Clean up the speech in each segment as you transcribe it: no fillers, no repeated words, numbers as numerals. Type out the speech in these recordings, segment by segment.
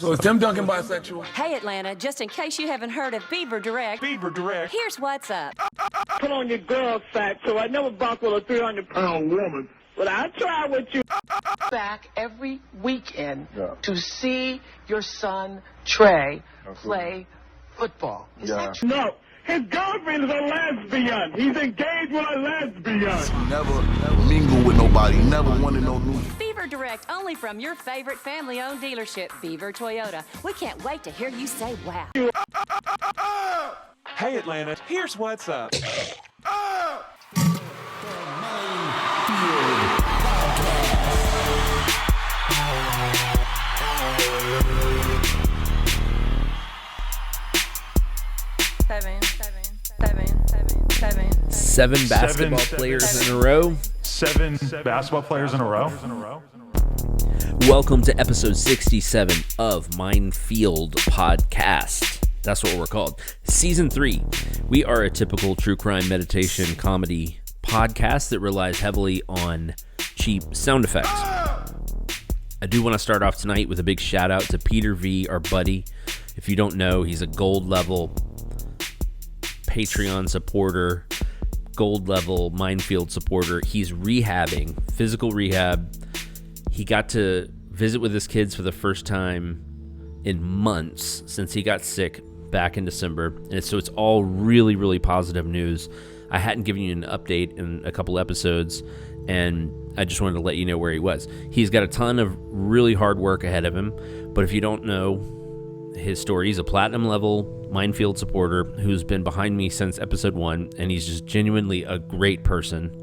So is Tim Duncan bisexual? Hey, Atlanta, just in case you haven't heard of Beaver Direct. Beaver Direct. Here's what's up. Put on your girl fat, so I never buck with a 300-pound woman. But I'll try with you. Back every weekend to see your son, Trey, play football. Is that true? No, his girlfriend is a lesbian. He's engaged with a lesbian. Never mingle with nobody. Never wanted no new. Beaver Direct, only from your favorite family-owned dealership, Beaver Toyota. We can't wait to hear you say wow. Hey, Atlanta, here's what's up. Seven basketball players in a row. Seven basketball players in a row. Welcome to episode 67 of MindField podcast. That's what we're called. Season 3. We are a typical true crime meditation comedy podcast that relies heavily on cheap sound effects. I do want to start off tonight with a big shout out to Peter V, our buddy. If you don't know, he's a gold level Patreon supporter, gold level MindField supporter. He's rehabbing, physical rehab. He got to visit with his kids for the first time in months since he got sick back in December. And so it's all really, really positive news. I hadn't given you an update in a couple episodes, and I just wanted to let you know where he was. He's got a ton of really hard work ahead of him, but if you don't know his story, he's a platinum level MindField supporter who's been behind me since episode 1, and he's just genuinely a great person.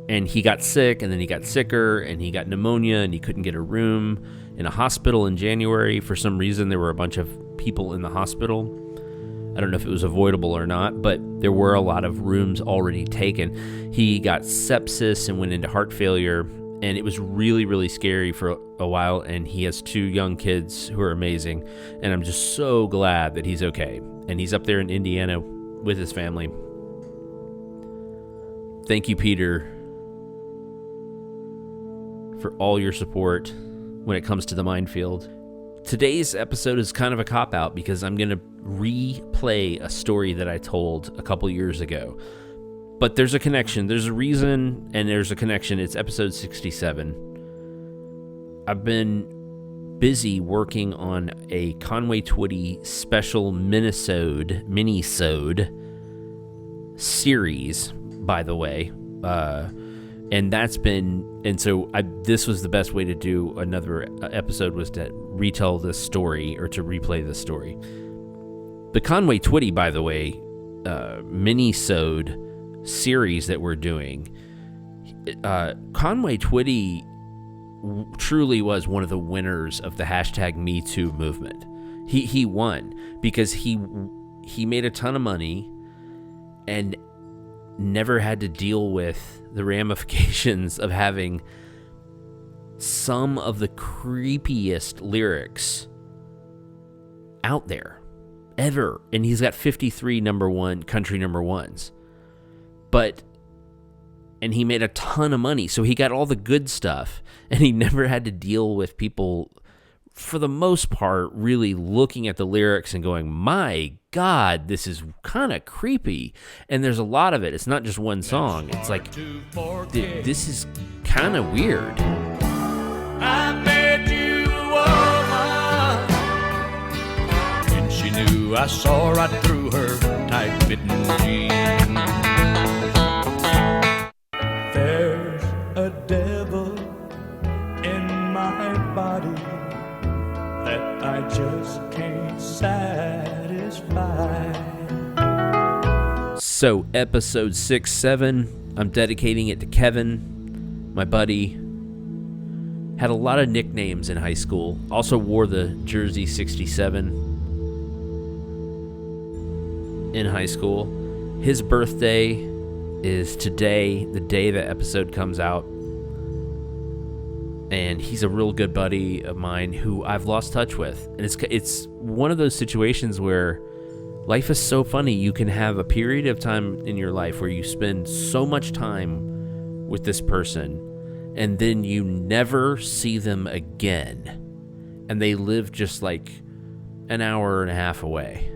And he got sick, and then he got sicker, and he got pneumonia, and he couldn't get a room in a hospital in January. For some reason, there were a bunch of people in the hospital. I don't know if it was avoidable or not, but there were a lot of rooms already taken. He got sepsis and went into heart failure, and it was really, really scary for a while, and he has 2 young kids who are amazing, and I'm just so glad that he's okay. And he's up there in Indiana with his family. Thank you, Peter, for all your support when it comes to the MindField. Today's episode is kind of a cop-out because I'm going to replay a story that I told a couple years ago. But there's a connection. There's a reason, and there's a connection. It's episode 67. I've been busy working on a Conway Twitty special minisode series, by the way. This was the best way to do another episode, was to retell this story, or to replay this story. The Conway Twitty, by the way, minisode series that we're doing, Conway Twitty truly was one of the winners of the hashtag Me Too movement. He won because he made a ton of money and never had to deal with the ramifications of having some of the creepiest lyrics out there ever. And he's got 53 country number ones. And he made a ton of money, so he got all the good stuff, and he never had to deal with people, for the most part, really looking at the lyrics and going, my God, this is kind of creepy. And there's a lot of it. It's not just one song. It's like, this is kind of weird. I met you a woman, and she knew I saw right through her tight-fitting jeans. There's a devil in my body that I just can't satisfy. So, episode 6-7, I'm dedicating it to Kevin, my buddy. Had a lot of nicknames in high school. Also wore the jersey 67 in high school. His birthday is today, the day the episode comes out. And he's a real good buddy of mine who I've lost touch with. And it's one of those situations where life is so funny. You can have a period of time in your life where you spend so much time with this person, and then you never see them again. and they live just like an hour and a half away.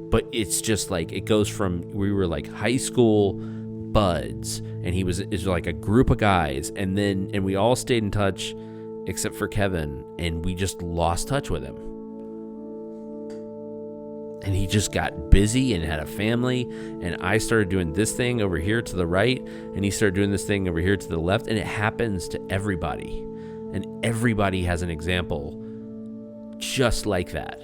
But it's just like, it goes from, we were like high school buds, and it's like a group of guys, and we all stayed in touch except for Kevin, and we just lost touch with him. And he just got busy and had a family, and I started doing this thing over here to the right, and he started doing this thing over here to the left, and it happens to everybody. And everybody has an example just like that.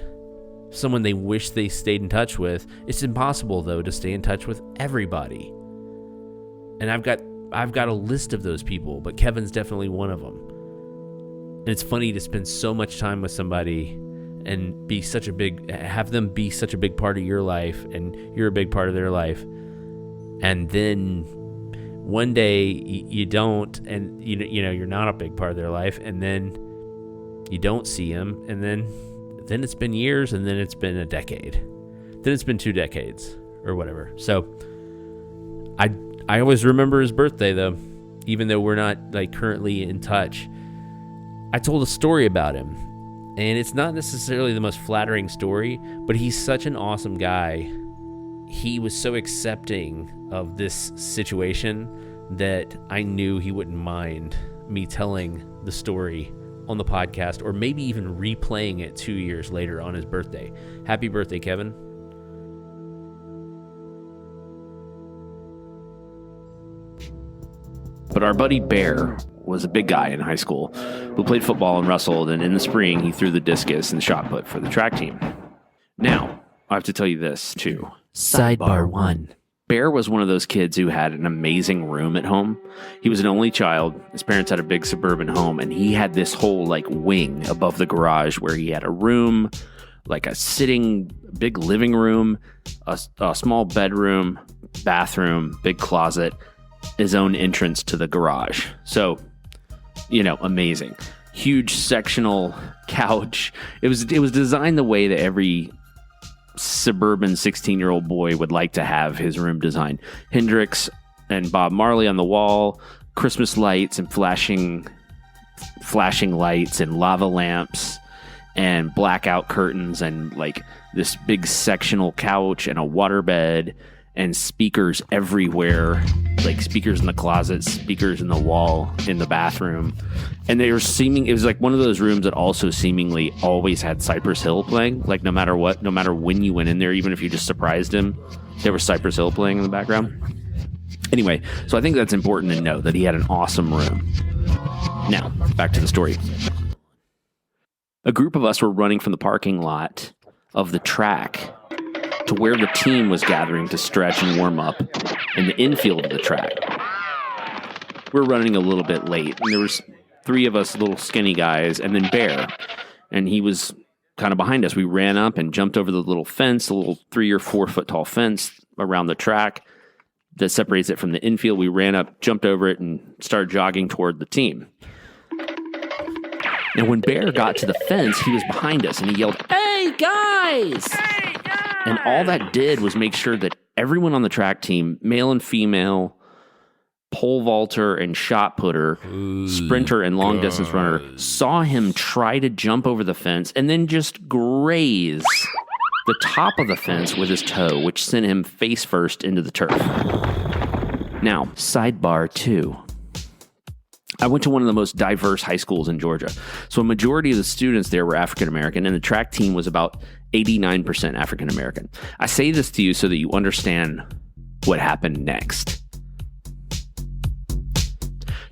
Someone they wish they stayed in touch with. It's impossible, though, to stay in touch with everybody. And I've got a list of those people, but Kevin's definitely one of them. And it's funny to spend so much time with somebody and have them be such a big part of your life, and you're a big part of their life. And then one day you don't, and you know you're not a big part of their life, and then you don't see them, and then it's been years, and then it's been a decade. Then it's been 2 decades or whatever. So I always remember his birthday, though, even though we're not like currently in touch. I told a story about him, and it's not necessarily the most flattering story, but he's such an awesome guy. He was so accepting of this situation that I knew he wouldn't mind me telling the story on the podcast, or maybe even replaying it 2 years later on his birthday. Happy birthday, Kevin. But our buddy Bear was a big guy in high school who played football and wrestled, and in the spring he threw the discus and shot put for the track team. Now, I have to tell you this too. Sidebar 1. Bear was one of those kids who had an amazing room at home. He was an only child. His parents had a big suburban home, and he had this whole like wing above the garage where he had a room, like a sitting big living room, a small bedroom, bathroom, big closet, his own entrance to the garage. So, amazing. Huge sectional couch. It was designed the way that every suburban 16-year-old boy would like to have his room designed. Hendrix and Bob Marley on the wall, Christmas lights and flashing lights and lava lamps and blackout curtains, and like this big sectional couch and a waterbed and speakers everywhere, like speakers in the closet, speakers in the wall, in the bathroom. And it was like one of those rooms that also seemingly always had Cypress Hill playing, like no matter what, no matter when you went in there, even if you just surprised him, there was Cypress Hill playing in the background. Anyway, so I think that's important to know, that he had an awesome room. Now, back to the story. A group of us were running from the parking lot of the track to where the team was gathering to stretch and warm up in the infield of the track. We're running a little bit late, and there was 3 of us little skinny guys, and then Bear, and he was kind of behind us. We ran up and jumped over the little fence, a little 3 or 4 foot tall fence around the track that separates it from the infield. We ran up, jumped over it, and started jogging toward the team. And when Bear got to the fence, he was behind us, and he yelled, "Hey, guys!" And all that did was make sure that everyone on the track team, male and female, pole vaulter and shot putter, sprinter and long distance runner, saw him try to jump over the fence and then just graze the top of the fence with his toe, which sent him face first into the turf. Now, sidebar 2. I went to one of the most diverse high schools in Georgia. So a majority of the students there were African American, and the track team was about 89% African American. I say this to you so that you understand what happened next.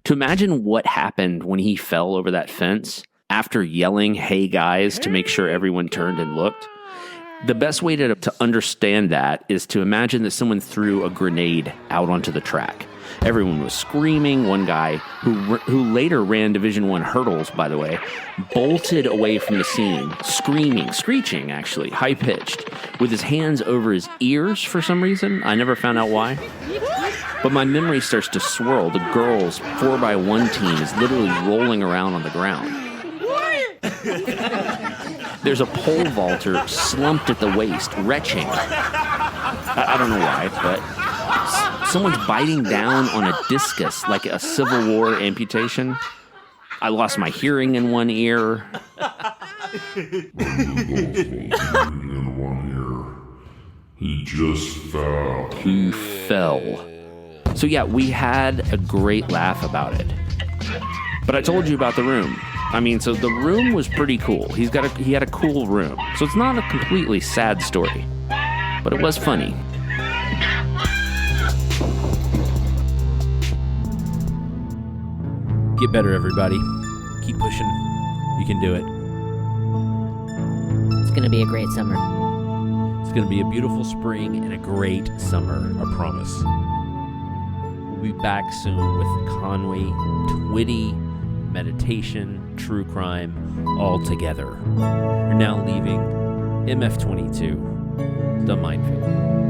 To imagine what happened when he fell over that fence after yelling, "Hey guys," to make sure everyone turned and looked. The best way to understand that is to imagine that someone threw a grenade out onto the track. Everyone was screaming. One guy, who later ran Division I hurdles, by the way, bolted away from the scene, screeching, actually, high-pitched, with his hands over his ears for some reason. I never found out why. But my memory starts to swirl. The girls' 4x1 team is literally rolling around on the ground. There's a pole vaulter slumped at the waist, retching. I don't know why, but someone's biting down on a discus like a Civil War amputation. I lost my hearing in one ear. He just fell. He fell. So yeah, we had a great laugh about it. But I told you about the room. I mean, so the room was pretty cool. He had a cool room. So it's not a completely sad story, but it was funny. Get better, everybody. Keep pushing. You can do it. It's going to be a great summer. It's going to be a beautiful spring and a great summer, I promise. We'll be back soon with Conway, Twitty, meditation, true crime, all together. You're now leaving MF22, the MindField.